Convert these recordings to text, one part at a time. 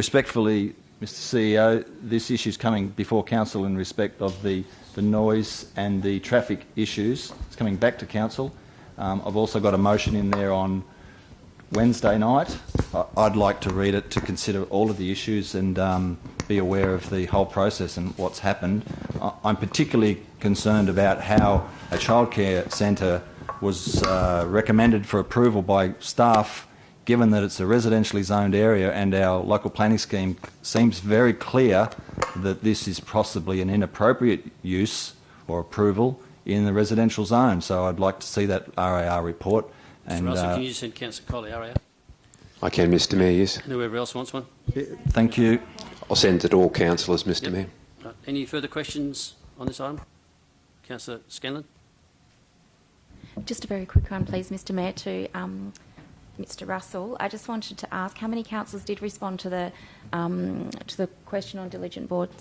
Respectfully, Mr CEO, this issue is coming before Council in respect of the noise and the traffic issues. It's coming back to Council. I've also got a motion in there on Wednesday night. I'd like to read it to consider all of the issues and be aware of the whole process and what's happened. I'm particularly concerned about how a childcare centre was recommended for approval by staff, given that it's a residentially zoned area and our local planning scheme seems very clear that this is possibly an inappropriate use or approval in the residential zone. So I'd like to see that RAR report. Mr. Russell, can you send Councillor Coley RAR? I can, Mr Mayor, yes. And whoever else wants one? Thank you. I'll send it to all councillors, Mr Mayor. Right. Any further questions on this item? Councillor Scanlon? Just a very quick one, please, Mr Mayor, to Mr Russell. I just wanted to ask how many councillors did respond to the question on diligent boards?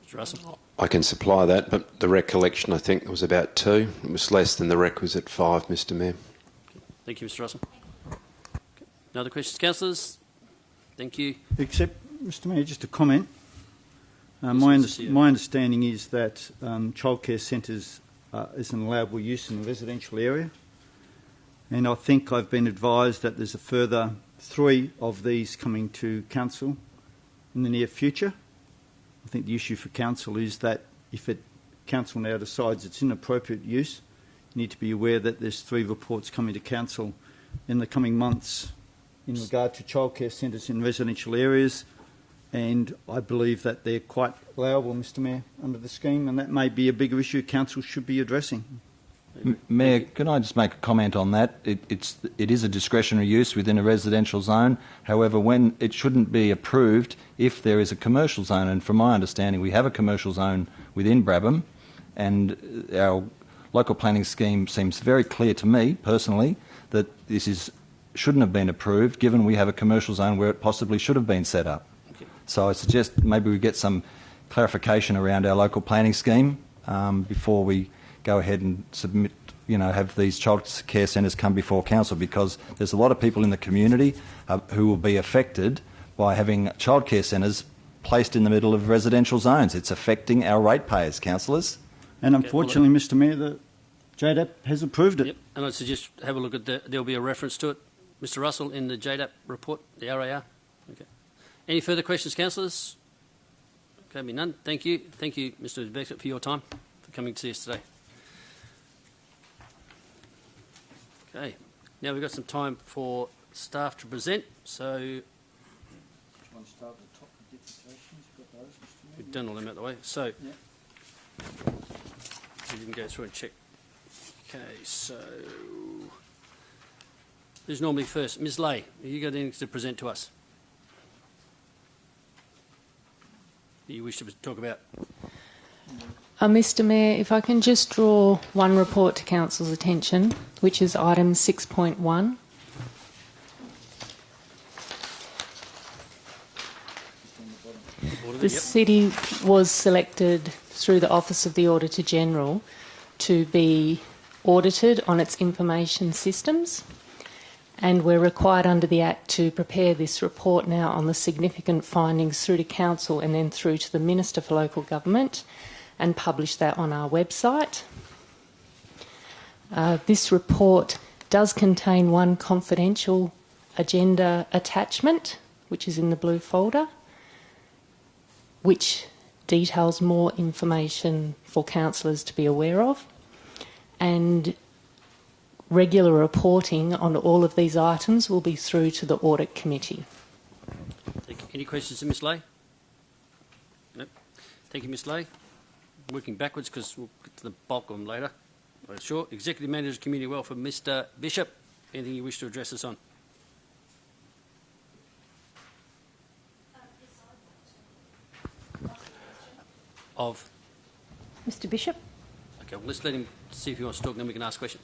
Mr Russell? I can supply that, but the recollection, I think, was about 2. It was less than the requisite 5, Mr Mayor. Thank you, Mr Russell. Okay. No other questions, councillors? Thank you. Except, Mr Mayor, just a comment. My understanding is that childcare centres is an allowable use in a residential area, and I think I've been advised that there's a further 3 of these coming to Council in the near future. I think the issue for Council is that if Council now decides it's inappropriate use, you need to be aware that there's 3 reports coming to Council in the coming months in regard to childcare centres in residential areas, and I believe that they're quite allowable, Mr Mayor, under the scheme, and that may be a bigger issue Council should be addressing. Mayor, can I just make a comment on that? It is a discretionary use within a residential zone. However, when it shouldn't be approved if there is a commercial zone, and from my understanding we have a commercial zone within Brabham, and our local planning scheme seems very clear to me personally that this shouldn't have been approved given we have a commercial zone where it possibly should have been set up. Okay. So I suggest maybe we get some clarification around our local planning scheme before we go ahead and submit, have these child care centres come before Council, because there's a lot of people in the community who will be affected by having childcare centres placed in the middle of residential zones. It's affecting our ratepayers, councillors. And unfortunately, Mr Mayor, the JDAP has approved it. Yep, and I suggest have a look at there'll be a reference to it, Mr Russell, in the JDAP report, the RAR. Okay. Any further questions, councillors? Okay, be none. Thank you. Thank you, Mr Beckett, for your time, for coming to see us today. Okay, now we've got some time for staff to present, so we've done all them out of the way. So we can go through and check. Okay, so who's normally first? Ms Lay, have you got anything to present to us that you wish to talk about? Mr Mayor, if I can just draw one report to Council's attention, which is item 6.1. The city was selected through the Office of the Auditor General to be audited on its information systems, and we're required under the Act to prepare this report now on the significant findings through to Council and then through to the Minister for Local Government, and publish that on our website. This report does contain one confidential agenda attachment, which is in the blue folder, which details more information for councillors to be aware of, and regular reporting on all of these items will be through to the Audit Committee. Thank you. Any questions to Ms Lay? No. Thank you, Ms Lay. Working backwards because we'll get to the bulk of them later. Sure. Executive Manager of Community Welfare, Mr Bishop, anything you wish to address us on? Of? Mr Bishop? Okay, well, let's let him see if he wants to talk, and then we can ask questions.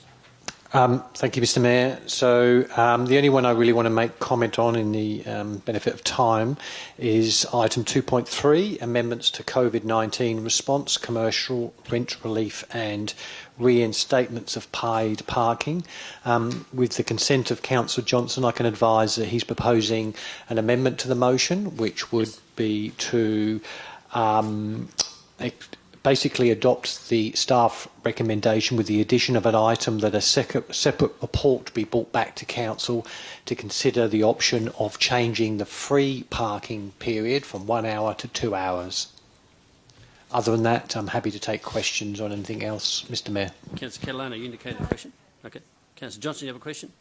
Thank you, Mr Mayor. So the only one I really want to make comment on in the benefit of time is item 2.3, amendments to COVID-19 response, commercial rent relief and reinstatements of paid parking. With the consent of Councillor Johnson, I can advise that he's proposing an amendment to the motion, which would be to basically adopt the staff recommendation with the addition of an item that a separate report be brought back to Council to consider the option of changing the free parking period from 1 hour to 2 hours. Other than that, I'm happy to take questions on anything else, Mr Mayor. Councillor Catalano, you indicated a question. Okay. Councillor Johnson, you have a question?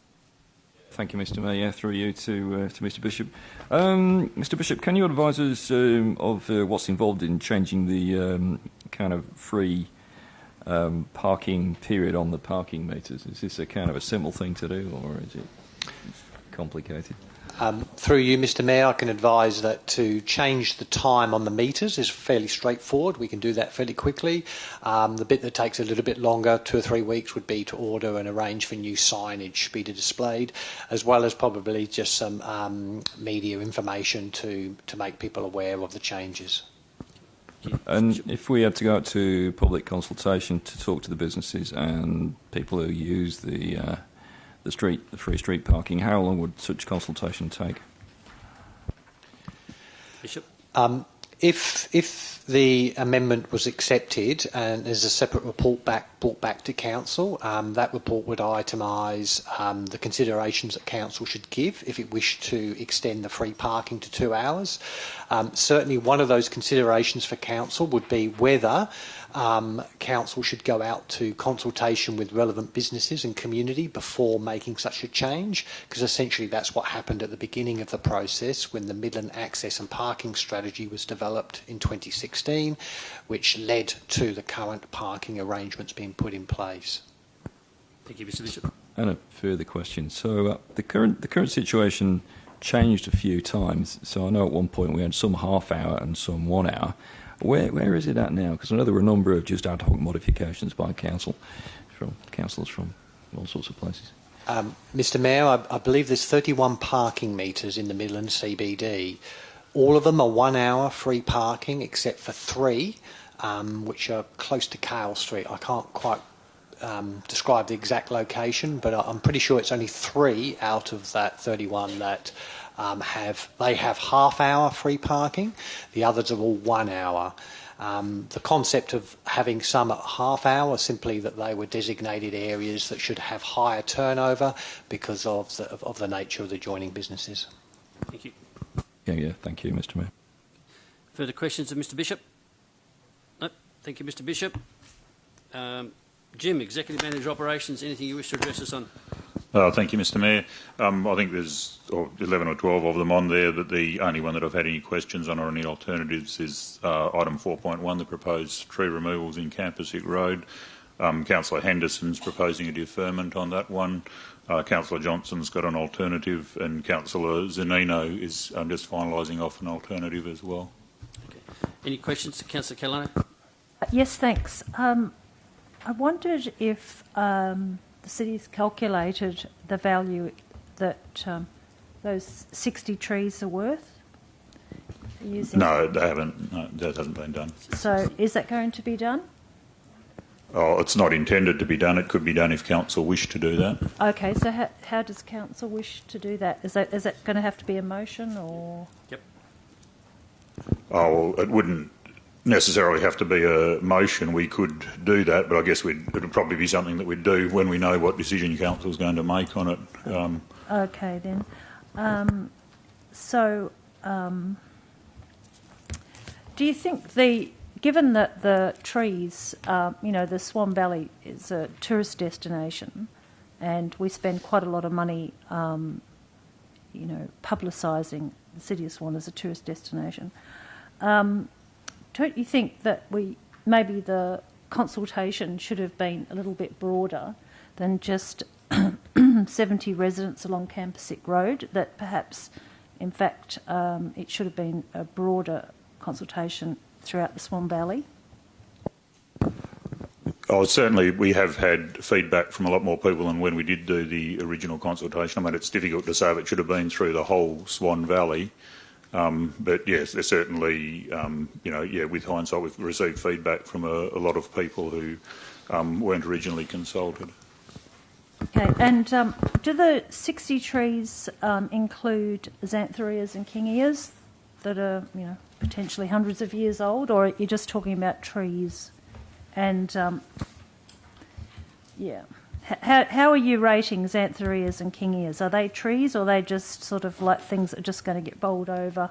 Thank you, Mr Mayor. Yeah, through you to Mr Bishop. Mr Bishop, can you advise us of what's involved in changing the kind of free parking period on the parking meters? Is this a kind of a simple thing to do, or is it complicated? Through you, Mr Mayor, I can advise that to change the time on the meters is fairly straightforward. We can do that fairly quickly. The bit that takes a little bit longer, 2 or 3 weeks, would be to order and arrange for new signage to be displayed, as well as probably just some media information to make people aware of the changes. And if we had to go out to public consultation to talk to the businesses and people who use the free street parking, how long would such consultation take? Bishop? If the amendment was accepted and there's a separate report brought back to Council, that report would itemise the considerations that Council should give if it wished to extend the free parking to 2 hours. Certainly one of those considerations for Council would be whether Council should go out to consultation with relevant businesses and community before making such a change, because essentially that's what happened at the beginning of the process when the Midland Access and Parking Strategy was developed in 2016, which led to the current parking arrangements being put in place. Thank you, Mr Bishop. And a further question. So the current situation changed a few times. So I know at one point we had some half hour and some 1 hour. Where is it at now? Because I know there were a number of just ad hoc modifications by councillors from all sorts of places. Mr Mayor, I believe there's 31 parking metres in the Midland CBD. All of them are 1 hour free parking except for 3, which are close to Cale Street. I can't quite describe the exact location, but I'm pretty sure it's only 3 out of that 31 that have half hour free parking. The others are all 1 hour. The concept of having some at half hour simply that they were designated areas that should have higher turnover because of the nature of the adjoining businesses. Thank you. Yeah, thank you, Mr Mayor. Further questions of Mr Bishop? No. Thank you, Mr Bishop. Jim, Executive Manager Operations, anything you wish to address us on? Thank you, Mr Mayor. I think there's 11 or 12 of them on there. That the only one that I've had any questions on or any alternatives is item 4.1, the proposed tree removals in Campasic Road. Councillor Henderson's proposing a deferment on that one. Councillor Johnson's got an alternative, and Councillor Zanino is just finalising off an alternative as well. Okay. Any questions to Councillor Catalano? Yes, thanks. I wondered if the city's calculated the value that those 60 trees are worth? No, they haven't. No, that hasn't been done. So is that going to be done? Oh, it's not intended to be done. It could be done if council wished to do that. Okay, so how does council wish to do that? Is that going to have to be a motion or? Yep. Oh, well, it wouldn't necessarily have to be a motion. We could do that, but I guess it would probably be something that we'd do when we know what decision council is going to make on it. Okay, then. Do you think given that the trees, the Swan Valley is a tourist destination, and we spend quite a lot of money, publicising the city of Swan as a tourist destination, don't you think that maybe the consultation should have been a little bit broader than just 70 residents along Campasic Road, that perhaps, in fact, it should have been a broader consultation throughout the Swan Valley? Oh, certainly we have had feedback from a lot more people than when we did do the original consultation. I mean, it's difficult to say if it should have been through the whole Swan Valley. But yes, there's certainly, with hindsight, we've received feedback from a lot of people who weren't originally consulted. Okay, and do the 60 trees include xanthorrhoeas and king ears that are, potentially hundreds of years old, or are you just talking about trees? And, how are you rating xanthorrhoeas and king ears? Are they trees, or are they just sort of like things that are just going to get bowled over,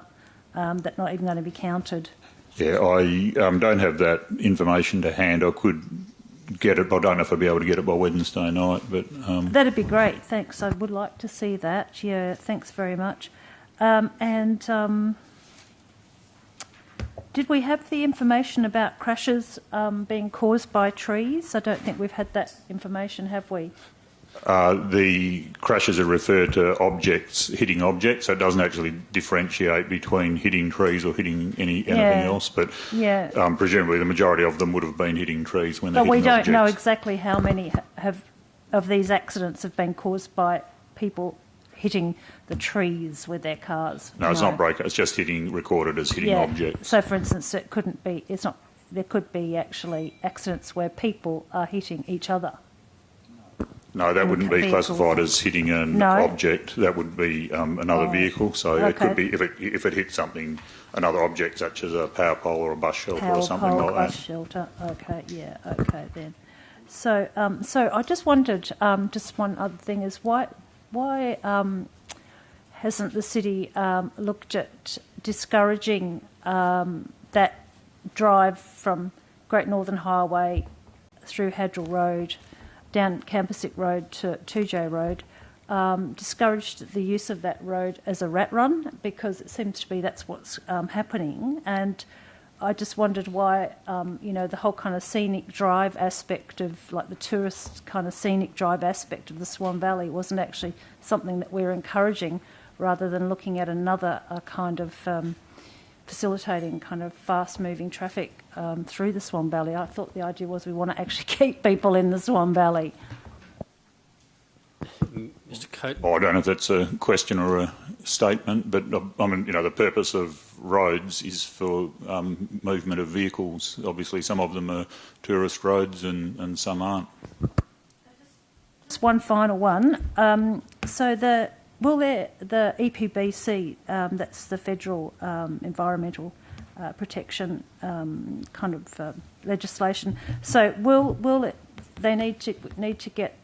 that are not even going to be counted? Yeah, I don't have that information to hand. I could get it, but I don't know if I'll be able to get it by Wednesday night. But that'd be great, thanks. I would like to see that. Yeah, thanks very much. Did we have the information about crashes being caused by trees? I don't think we've had that information, have we? The crashes are referred to objects, hitting objects, so it doesn't actually differentiate between hitting trees or hitting anything else, but presumably the majority of them would have been hitting trees when they're hitting objects. But we don't know exactly how many of these accidents have been caused by people hitting the trees with their cars. No, it's not break. It's just recorded as hitting objects. So, for instance, it couldn't be. It's not. There could be actually accidents where people are hitting each other. No, that wouldn't be classified as hitting an object. That would be another vehicle. So it could be if it hit something, another object such as a power pole or a bus shelter or something like that. Bus shelter. Okay. Yeah. Okay then. So, I just wondered. Just one other thing is why hasn't the city looked at discouraging that drive from Great Northern Highway through Hadrill Road, down Campersick Road to 2J Road, discouraged the use of that road as a rat run, because it seems to be that's what's happening. And I just wondered why, the whole kind of scenic drive aspect of, like the tourist kind of scenic drive aspect of the Swan Valley wasn't actually something that we're encouraging, rather than looking at another kind of facilitating kind of fast-moving traffic through the Swan Valley. I thought the idea was we want to actually keep people in the Swan Valley. Mr. Coates? I don't know if that's a question or a statement, but I mean, the purpose of roads is for movement of vehicles. Obviously, some of them are tourist roads and some aren't. Just one final one. The EPBC, that's the federal environmental protection kind of legislation. So they need to get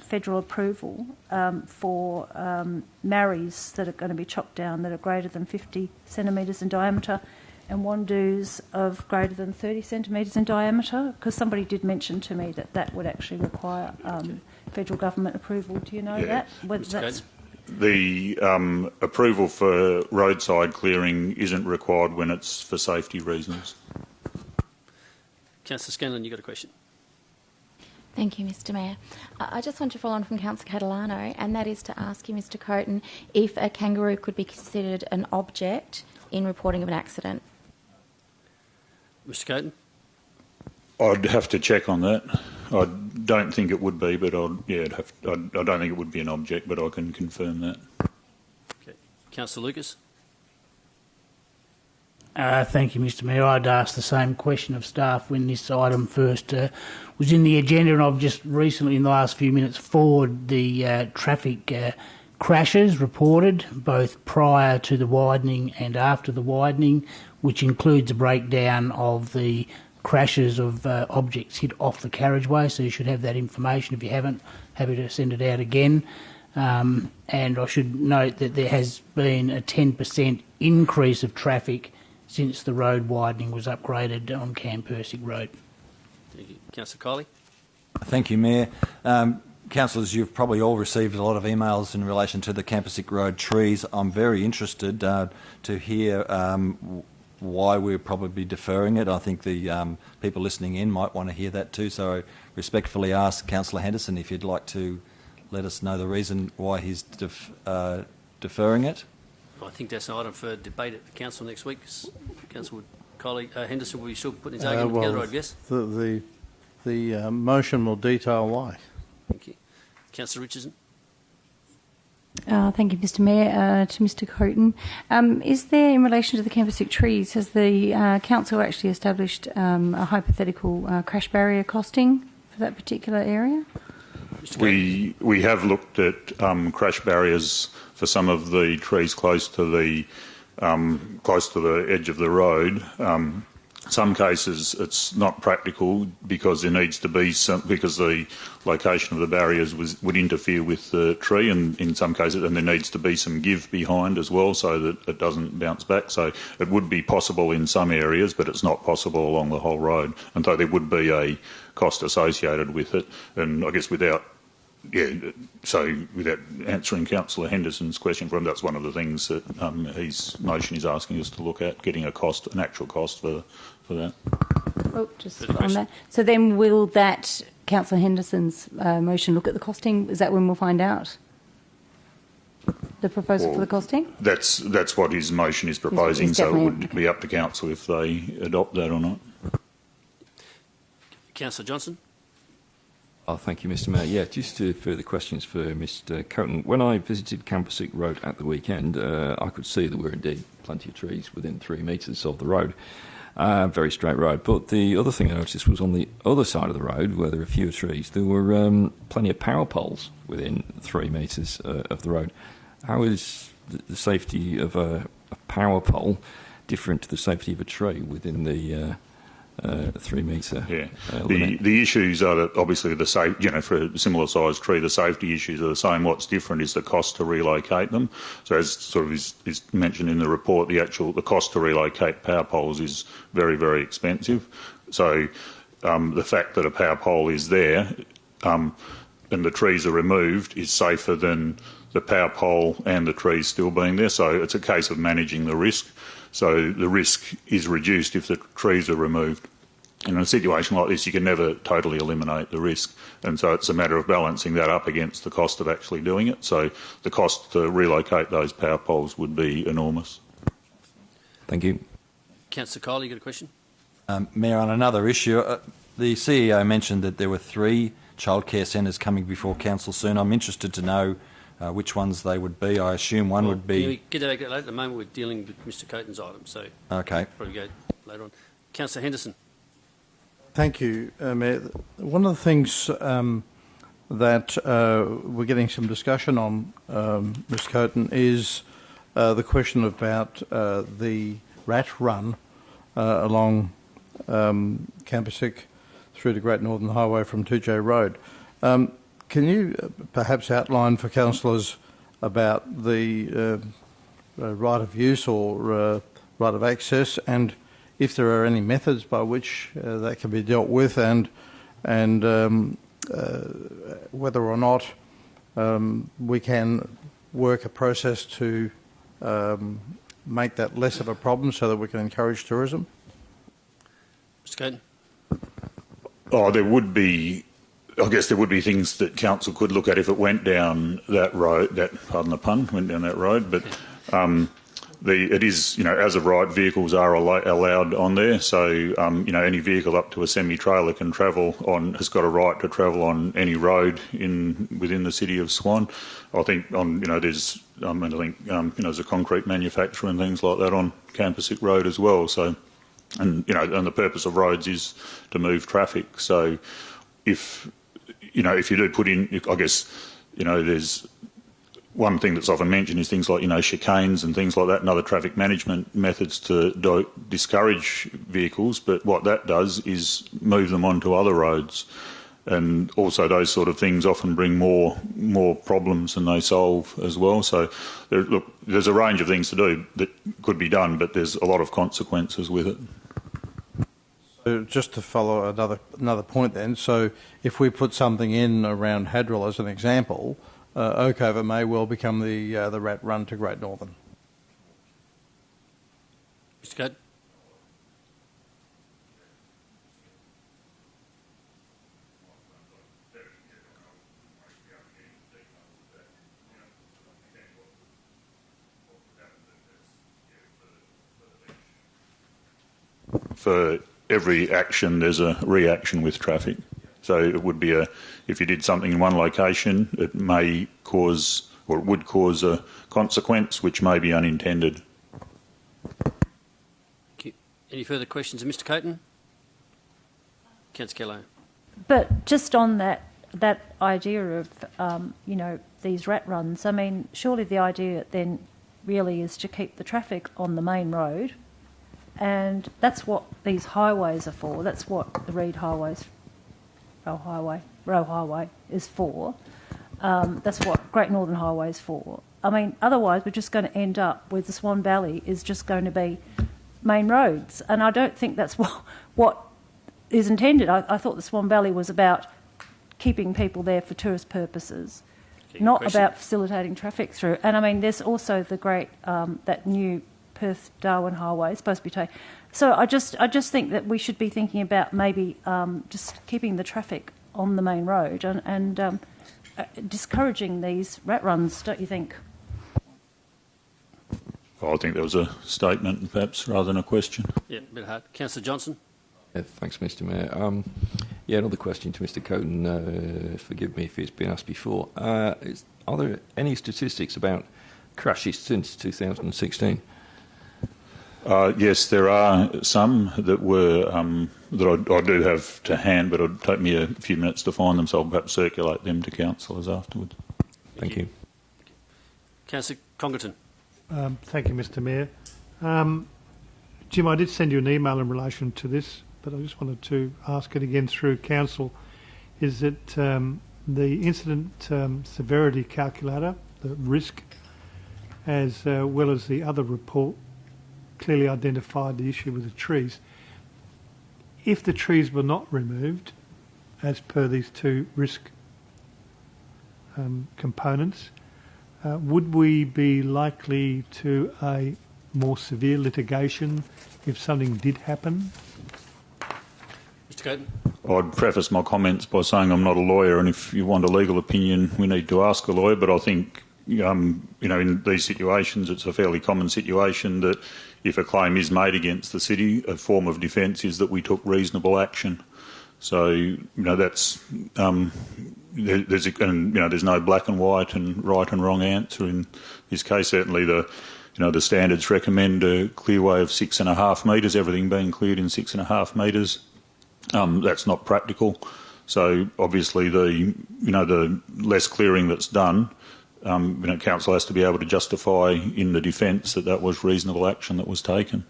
federal approval for marries that are going to be chopped down that are greater than 50 centimetres in diameter, and wandus of greater than 30 centimetres in diameter, because somebody did mention to me that would actually require federal government approval. Do you know that? The approval for roadside clearing isn't required when it's for safety reasons. Councillor Scanlon, you've got a question. Thank you, Mr Mayor. I just want to follow on from Councillor Catalano, and that is to ask you, Mr Coates, if a kangaroo could be considered an object in reporting of an accident. Mr Coates? I'd have to check on that. I don't think it would be, but I don't think it would be an object, but I can confirm that. Okay. Councillor Lucas? Thank you, Mr Mayor. I'd asked the same question of staff when this item first was in the agenda, and I've just recently, in the last few minutes, forwarded the traffic crashes reported, both prior to the widening and after the widening, which includes a breakdown of the crashes of objects hit off the carriageway, so you should have that information. If you haven't, happy to send it out again. And I should note that there has been a 10% increase of traffic since the road widening was upgraded on Campersick Road. Thank you. Councillor Kiley? Thank you, Mayor. Councillors, you've probably all received a lot of emails in relation to the Campersick Road trees. I'm very interested to hear why we're probably deferring it. I think the people listening in might want to hear that too, so I respectfully ask Councillor Henderson if you'd like to let us know the reason why he's deferring it. I think that's an item for debate at the council next week. Councillor Henderson will be still putting his argument together, I guess. The The motion will detail why. Thank you. Councillor Richardson. Thank you, Mr Mayor. To Mr Coton, is there, in relation to the campus trees, has the council actually established a hypothetical crash barrier costing for that particular area? We have looked at crash barriers for some of the trees close to the edge of the road. Some cases it's not practical because there needs to be because the location of the barriers would interfere with the tree, and in some cases, and there needs to be some give behind as well so that it doesn't bounce back. So it would be possible in some areas, but it's not possible along the whole road, and so there would be a cost associated with it. And I guess without answering Councillor Henderson's question for him, that's one of the things that his motion is asking us to look at, getting an actual cost for that. Oh, just on that. So then will that, Councillor Henderson's motion, look at the costing? Is that when we'll find out the proposal for the costing? That's what his motion is proposing, so it would be up to Council if they adopt that or not. Councillor Johnson. Oh, thank you, Mr Mayor. Yeah, just further questions for Mr Coton. When I visited Campbellsick Road at the weekend, I could see there were indeed plenty of trees within 3 metres of the road. Very straight road. But the other thing I noticed was on the other side of the road, where there were fewer trees, there were plenty of power poles within 3 metres of the road. How is the safety of a power pole different to the safety of a tree within the 3 metre limit? The issues are that obviously for a similar sized tree, the safety issues are the same. What's different is the cost to relocate them. So as sort of is mentioned in the report, the cost to relocate power poles is very, very expensive. So the fact that a power pole is there and the trees are removed is safer than the power pole and the trees still being there. So it's a case of managing the risk. So the risk is reduced if the trees are removed. And in a situation like this, you can never totally eliminate the risk. And so it's a matter of balancing that up against the cost of actually doing it. So the cost to relocate those power poles would be enormous. Thank you. Councillor Kyle, you got a question? Mayor, on another issue, the CEO mentioned that there were 3 childcare centres coming before council soon. I'm interested to know which ones they would be. I assume one would be... Can we get that later? At the moment we're dealing with Mr Coton's item, so okay. Probably go later on. Councillor Henderson. Thank you, Mayor. One of the things that we're getting some discussion on, Mr Coton, is the question about the rat run along Campbellsick through to Great Northern Highway from 2J Road. Can you perhaps outline for councillors about the right of use or right of access, and if there are any methods by which that can be dealt with, and whether or not we can work a process to make that less of a problem so that we can encourage tourism? Mr Coton. There would be... I guess there would be things that council could look at if it went down that road. Pardon the pun, went down that road. But it is, as of right, vehicles are allowed on there. So any vehicle up to a semi-trailer can travel on, has got a right to travel on any road within the city of Swan. I think there's there's a concrete manufacturer and things like that on Campbellsick Road as well. So, and the purpose of roads is to move traffic. So, if you do put in, I guess, there's one thing that's often mentioned is things like, chicanes and things like that and other traffic management methods to discourage vehicles. But what that does is move them onto other roads. And also those sort of things often bring more problems than they solve as well. So, there's a range of things to do that could be done, but there's a lot of consequences with it. So just to follow another point then, so if we put something in around Hadrill as an example, Oakover may well become the rat run to Great Northern. Mr Coton. For every action, there's a reaction with traffic. So it would be if you did something in one location, it may cause, or it would cause a consequence which may be unintended. Thank you. Any further questions of Mr. Coaten? Councillor Kello. But just on that idea of, these rat runs, I mean, surely the idea then really is to keep the traffic on the main road, and that's what these highways are for. That's what the Reed Row Highway is for. That's what Great Northern Highway is for. I mean, otherwise we're just going to end up with the Swan Valley is just going to be main roads, and I don't think that's what is intended. I thought the Swan Valley was about keeping people there for tourist purposes, not about facilitating traffic through. And I mean, there's also the great that new Perth-Darwin Highway is supposed to be taken. So I just think that we should be thinking about maybe just keeping the traffic on the main road and discouraging these rat runs, don't you think? I think there was a statement, perhaps, rather than a question. Yeah, a bit hard. Councillor Johnson. Thanks, Mr. Mayor. Another question to Mr. Coaten. Forgive me if it's been asked before. Are there any statistics about crashes since 2016? Yes, there are some that were that I do have to hand, but it'll take me a few minutes to find them, so I'll perhaps circulate them to councillors afterwards. Thank you. Councillor Congerton. Thank you, Mr. Mayor. Jim, I did send you an email in relation to this, but I just wanted to ask it again through council. Is that the incident severity calculator, the risk, as well as the other report, clearly identified the issue with the trees. If the trees were not removed, as per these two risk components, would we be likely to a more severe litigation if something did happen? Mr. Coaten. I'd preface my comments by saying I'm not a lawyer, and if you want a legal opinion, we need to ask a lawyer. But I think, in these situations, it's a fairly common situation that if a claim is made against the city, a form of defence is that we took reasonable action. So, that's there's no black and white and right and wrong answer in this case. Certainly, the standards recommend a clearway of 6.5 metres, everything being cleared in 6.5 metres. That's not practical. So obviously, the less clearing that's done, council has to be able to justify in the defence that was reasonable action that was taken.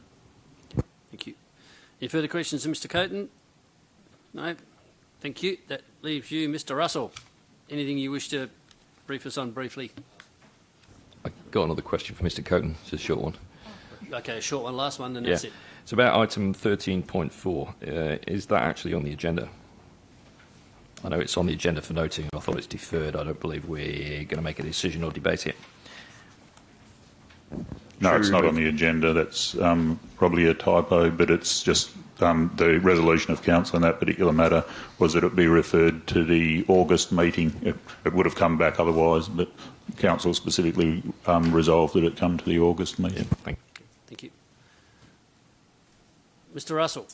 Thank you. Any further questions to Mr. Coaten? No. Thank you. That leaves you, Mr. Russell. Anything you wish to brief us on briefly? I've got another question for Mr. Coaten. It's a short one. Okay, a short one, last one, then that's it. It's about item 13.4. Is that actually on the agenda? I know it's on the agenda for noting. I thought it's deferred. I don't believe we're going to make a decision or debate it. No, it's not on the agenda. That's probably a typo, but it's just the resolution of council on that particular matter was that it be referred to the August meeting. It would have come back otherwise, but council specifically resolved that it come to the August meeting. Yeah, thank you. Mr. Russell.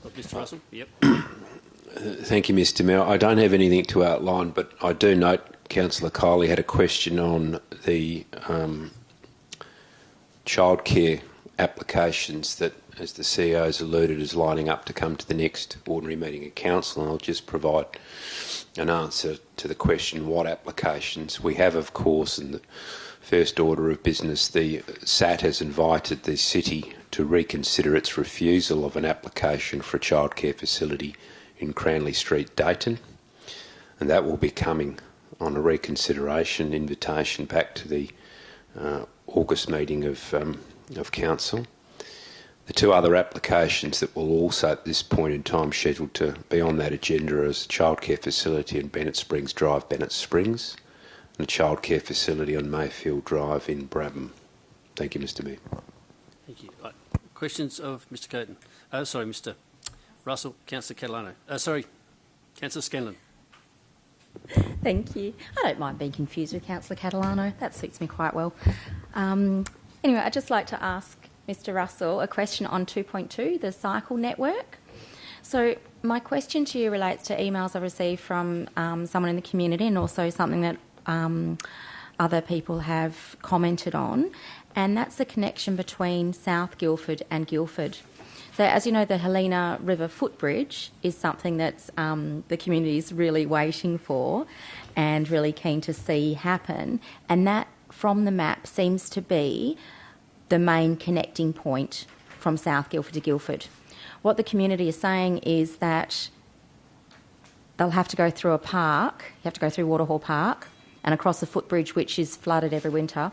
Mr. Russell, yep. Thank you, Mr. Mayor. I don't have anything to outline, but I do note Councillor Kiley had a question on the childcare applications that, as the CEO has alluded, is lining up to come to the next ordinary meeting of council, and I'll just provide an answer to the question what applications. We have, of course, in the first order of business, the SAT has invited the city to reconsider its refusal of an application for a childcare facility in Cranley Street, Dayton, and that will be coming on a reconsideration invitation back to the August meeting of council. The two other applications that will also at this point in time scheduled to be on that agenda are a childcare facility in Bennett Springs Drive, Bennett Springs, and a childcare facility on Mayfield Drive in Brabham. Thank you, Mr. Mayor. Thank you. Right. Questions of Mr. Coaten? Sorry, Mr. Russell. Councillor Catalano. Councillor Scanlon. Thank you. I don't mind being confused with Councillor Catalano. That suits me quite well. Anyway, I'd just like to ask Mr. Russell a question on 2.2, the cycle network. So my question to you relates to emails I received from someone in the community, and also something that other people have commented on, and that's the connection between South Guildford and Guildford. So as you know, the Helena River footbridge is something that's the community is really waiting for and really keen to see happen, and that from the map seems to be the main connecting point from South Guildford to Guildford. What the community is saying is that they'll have to go through a park, you have to go through Waterhall Park and across the footbridge, which is flooded every winter.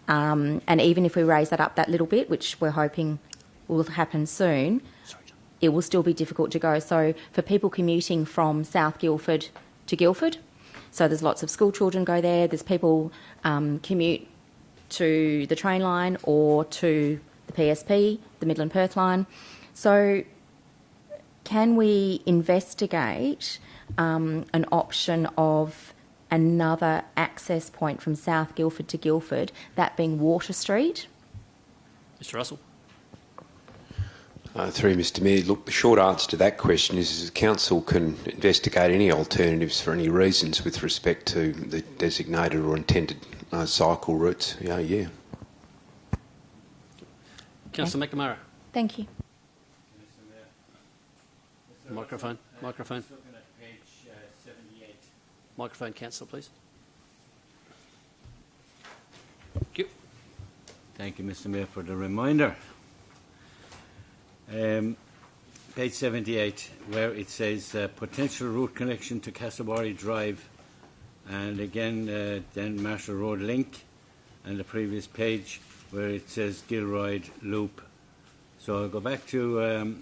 And even if we raise that up that little bit, which we're hoping will happen soon, it will still be difficult to go. So for people commuting from South Guildford to Guildford, so there's lots of school children go there, there's people commute to the train line or to the PSP, the Midland Perth line. So can we investigate an option of another access point from South Guildford to Guildford, that being Water Street? Mr Russell. Through Mr Mayor, look, the short answer to that question is the Council can investigate any alternatives for any reasons with respect to the designated or intended cycle routes. Yeah. Councillor McNamara. Thank you. Microphone. Microphone, Councillor, please. Thank you. Thank you, Mr Mayor, for the reminder. Page 78, where it says potential route connection to Castlebar Drive, and again then Marshall Road link, and the previous page where it says Gilroyd Loop. So I'll go back to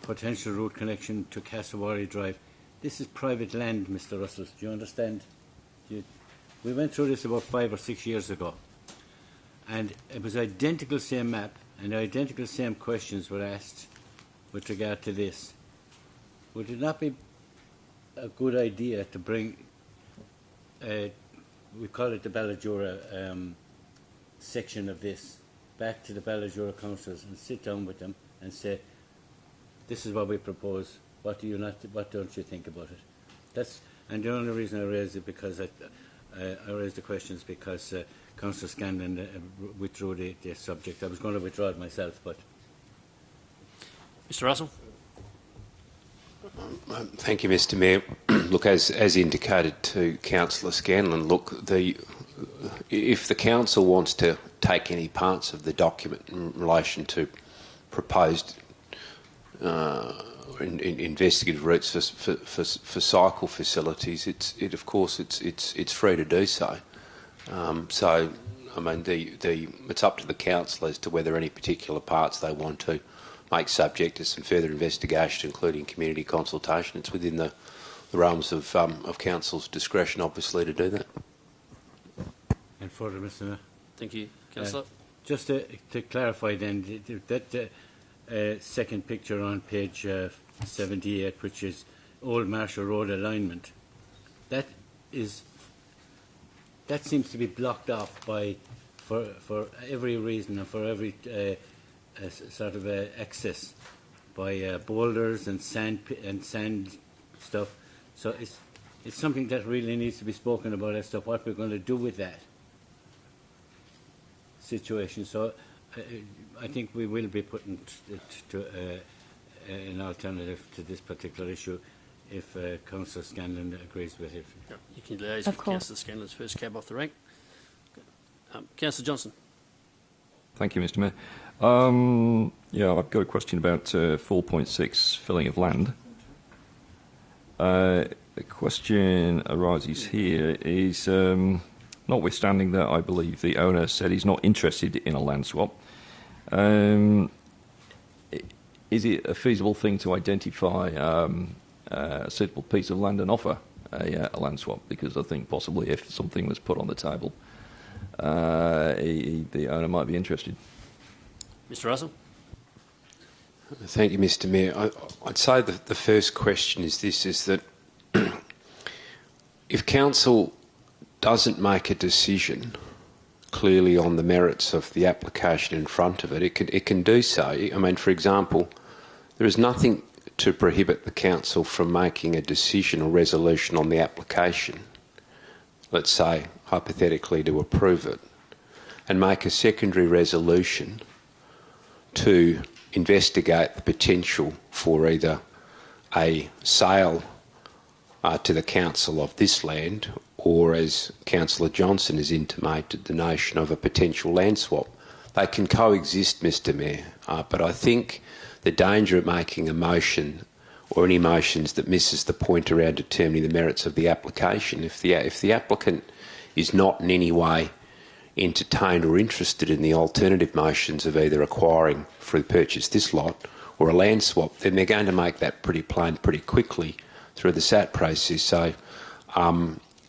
potential route connection to Castlebar Drive. This is private land, Mr Russell. Do you understand? We went through this about 5 or 6 years ago, and it was identical same map, and identical same questions were asked with regard to this. Would it not be a good idea to bring, we call it the Ballajura section of this, back to the Ballajura councillors and sit down with them and say, this is what we propose, what don't you think about it? And the only reason I raised it because I raised the questions because Councillor Scanlon withdrew the subject. I was going to withdraw it myself, but... Mr Russell. Thank you, Mr Mayor. Look, as indicated to Councillor Scanlon, look, if the Council wants to take any parts of the document in relation to proposed investigative routes for cycle facilities, of course it's free to do so. So, I mean, it's up to the council as to whether any particular parts they want to make subject to some further investigation, including community consultation. It's within the realms of council's discretion, obviously, to do that. And further, Mr Mayor. Thank you, Councillor. Just to clarify, then, that second picture on page 78, which is Old Marshall Road alignment, that seems to be blocked off for every reason and for every sort of access by boulders and sand stuff. So it's something that really needs to be spoken about as to what we're going to do with that situation. So I think we will be putting to an alternative to this particular issue if Councillor Scanlon agrees with it. Yep. You can liaise with Councillor Scanlon's first cab off the rank. Councillor Johnson. Thank you, Mr Mayor. I've got a question about 4.6, filling of land. The question arises here is, notwithstanding that I believe the owner said he's not interested in a land swap, is it a feasible thing to identify a suitable piece of land and offer a land swap? Because I think possibly if something was put on the table, the owner might be interested. Mr Russell. Thank you, Mr Mayor. I'd say that the first question is this, is that if Council doesn't make a decision clearly on the merits of the application in front of it, it can do so. I mean, for example, there is nothing to prohibit the council from making a decision or resolution on the application, let's say hypothetically to approve it, and make a secondary resolution to investigate the potential for either a sale to the council of this land, or, as Councillor Johnson has intimated, the notion of a potential land swap. They can coexist, Mr Mayor, but I think the danger of making a motion or any motions that misses the point around determining the merits of the application, if the applicant is not in any way entertained or interested in the alternative motions of either acquiring through purchase this lot or a land swap, then they're going to make that pretty plain pretty quickly through the SAT process. So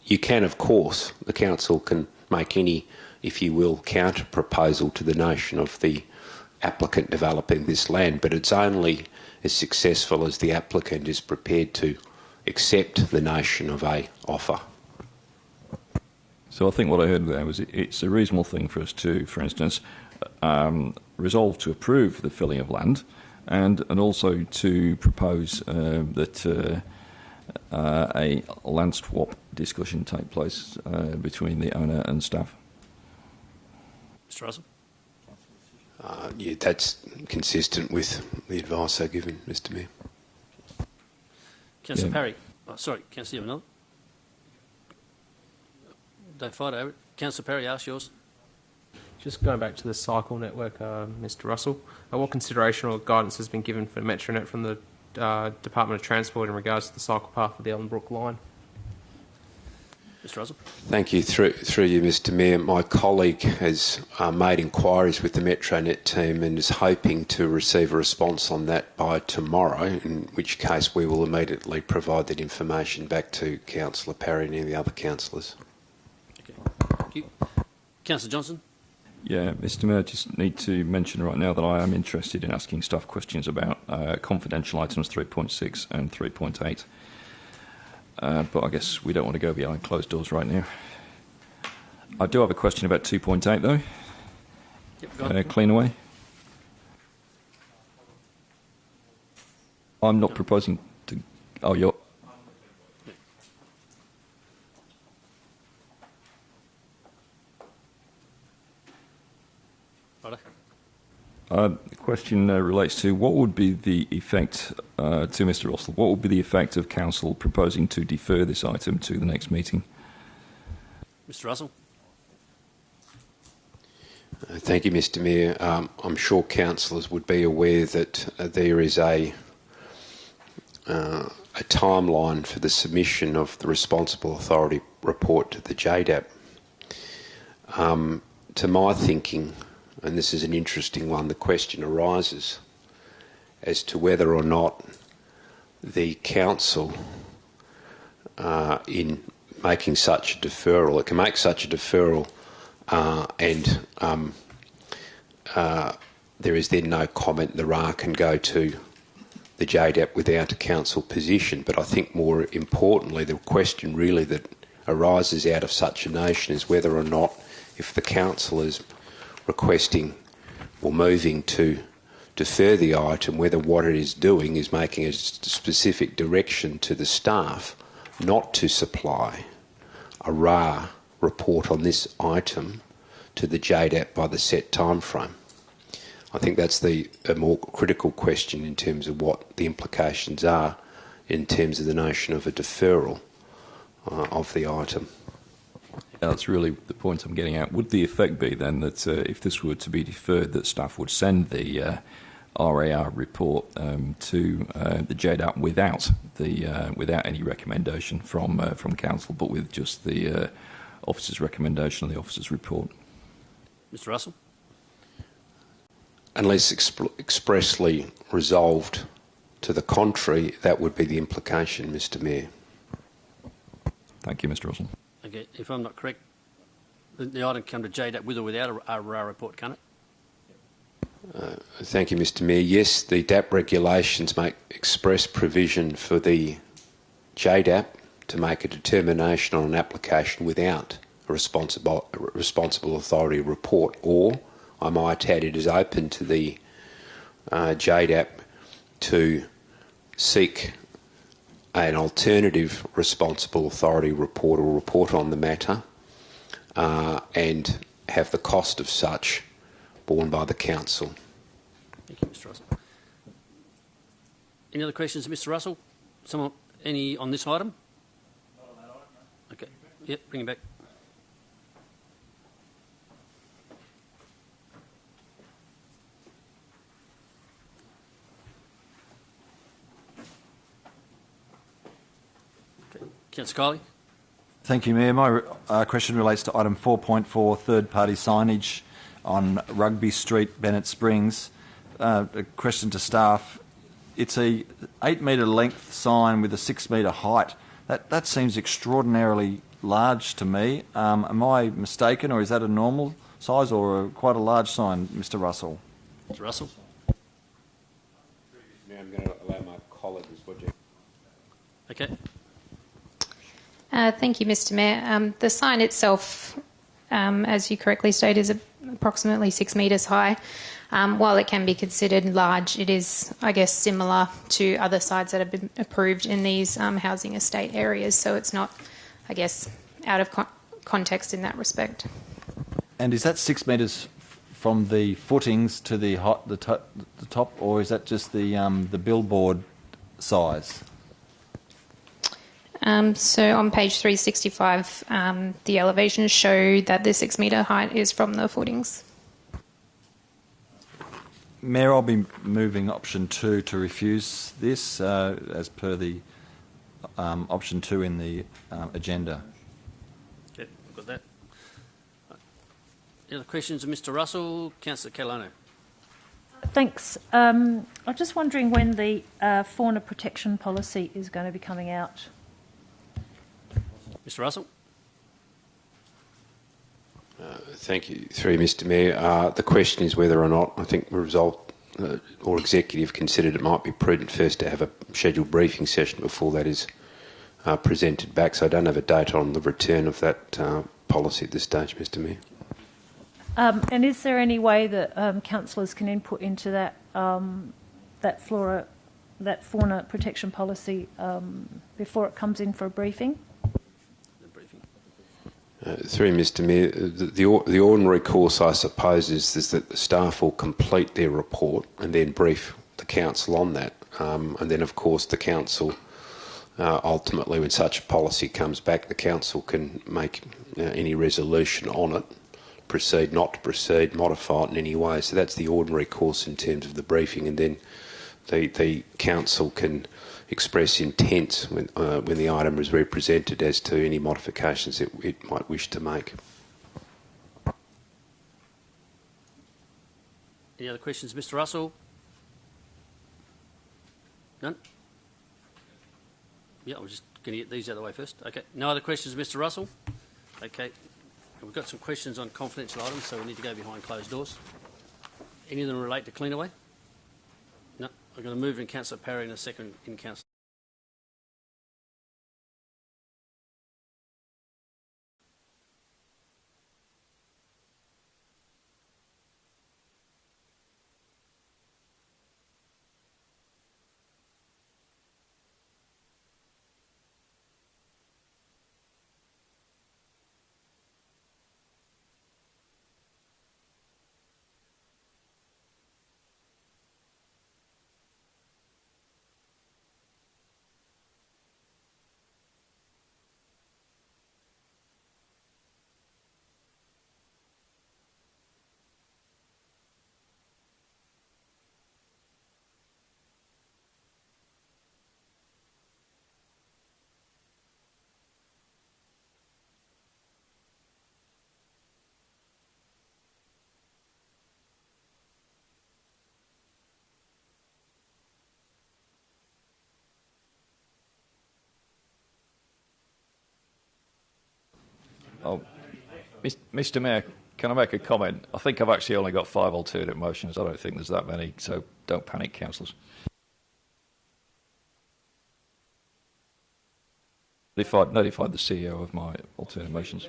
you can, of course, the council can make any, if you will, counter proposal to the notion of the applicant developing this land, but it's only as successful as the applicant is prepared to accept the notion of a offer. So I think what I heard there was it's a reasonable thing for us to, for instance, resolve to approve the filling of land, and also to propose that a land swap discussion take place between the owner and staff. Mr Russell? Yeah, that's consistent with the advice I've given, Mr Mayor. Councillor Parry. Oh, sorry, Councillor, you have another? Don't fight over it. Councillor Parry, ask yours. Just going back to the cycle network, Mr Russell, what consideration or guidance has been given for Metronet from the Department of Transport in regards to the cycle path of the Ellenbrook line? Mr Russell. Thank you. Through you, Mr Mayor, my colleague has made inquiries with the Metronet team and is hoping to receive a response on that by tomorrow, in which case we will immediately provide that information back to Councillor Parry and any of the other councillors. Okay. Thank you. Councillor Johnson. Yeah, Mr Mayor, I just need to mention right now that I am interested in asking staff questions about confidential items 3.6 and 3.8. But I guess we don't want to go behind closed doors right now. I do have a question about 2.8 though. Yep, go on. Clean away. I'm not proposing to... Oh, you're... The question relates to what would be the effect, to Mr Russell, what would be the effect of Council proposing to defer this item to the next meeting? Mr Russell. Thank you, Mr Mayor. I'm sure councillors would be aware that there is a timeline for the submission of the Responsible Authority report to the JDAP. To my thinking, and this is an interesting one, the question arises as to whether or not the council, in making such a deferral, it can make such a deferral and there is then no comment, the RA can go to the JDAP without a council position. But I think more importantly, the question really that arises out of such a notion is whether or not, if the council is requesting or moving to defer the item, whether what it is doing is making a specific direction to the staff not to supply a RA report on this item to the JDAP by the set time frame. I think that's a more critical question in terms of what the implications are in terms of the notion of a deferral of the item. That's really the point I'm getting at. Would the effect be then that if this were to be deferred, that staff would send the RAR report to the JDAP without any recommendation from council, but with just the officer's recommendation on the officer's report? Mr Russell. Unless expressly resolved to the contrary, that would be the implication, Mr Mayor. Thank you, Mr Russell. Okay, if I'm not correct, the item can come to JDAP with or without a RA report, can it? Thank you, Mr Mayor. Yes, the DAP regulations make express provision for the JDAP to make a determination on an application without a responsible authority report, or, I might add, it is open to the JDAP to seek an alternative responsible authority report or report on the matter and have the cost of such borne by the council. Thank you, Mr. Russell. Any other questions, Mr. Russell? Someone, any on this item? Not on that item, no. Okay. Yep, bring it back. Okay. Councillor Kiley. Thank you, Mayor. My question relates to item 4.4, third-party signage on Rugby Street, Bennett Springs. A question to staff. It's a 8-metre length sign with a 6-metre height. That seems extraordinarily large to me. Am I mistaken, or is that a normal size or quite a large sign, Mr. Russell? Mr. Russell. Now I'm going to allow my colleague as well. Okay. Thank you, Mr. Mayor. The sign itself, as you correctly stated, is approximately 6 metres high. While it can be considered large, it is, I guess, similar to other sites that have been approved in these housing estate areas, so it's not, I guess, out of context in that respect. And is that 6 metres from the footings to the top, or is that just the billboard size? So on page 365, the elevations show that the 6 metre height is from the footings. Mayor, I'll be moving option 2 to refuse this as per the option 2 in the agenda. Okay, got that. Any other questions of Mr. Russell? Councillor Calano. Thanks. I'm just wondering when the fauna protection policy is going to be coming out. Mr. Russell. Thank you, through Mr. Mayor. The question is whether or not I think the result or executive considered it might be prudent first to have a scheduled briefing session before that is presented back. So I don't have a date on the return of that policy at this stage, Mr. Mayor. And is there any way that councillors can input into that that fauna protection policy before it comes in for a briefing? Through Mr. Mayor, the ordinary course, I suppose, is that the staff will complete their report and then brief the council on that. And then, of course, the council, ultimately, when such a policy comes back, the council can make any resolution on it, proceed, not to proceed, modify it in any way. So that's the ordinary course in terms of the briefing. And then the council can express intent when the item is represented as to any modifications that it might wish to make. Any other questions, Mr. Russell? None? Yeah, I'm just going to get these out of the way first. Okay. No other questions, Mr. Russell? Okay. We've got some questions on confidential items, so we need to go behind closed doors. Any of them relate to Cleanaway? No. I'm going to move in Councillor Parry in a second in Councillor. Oh, Mr. Mayor, can I make a comment? I think I've actually only got 5 alternate motions. I don't think there's that many, so don't panic, councillors. Notified the CEO of my alternate motions.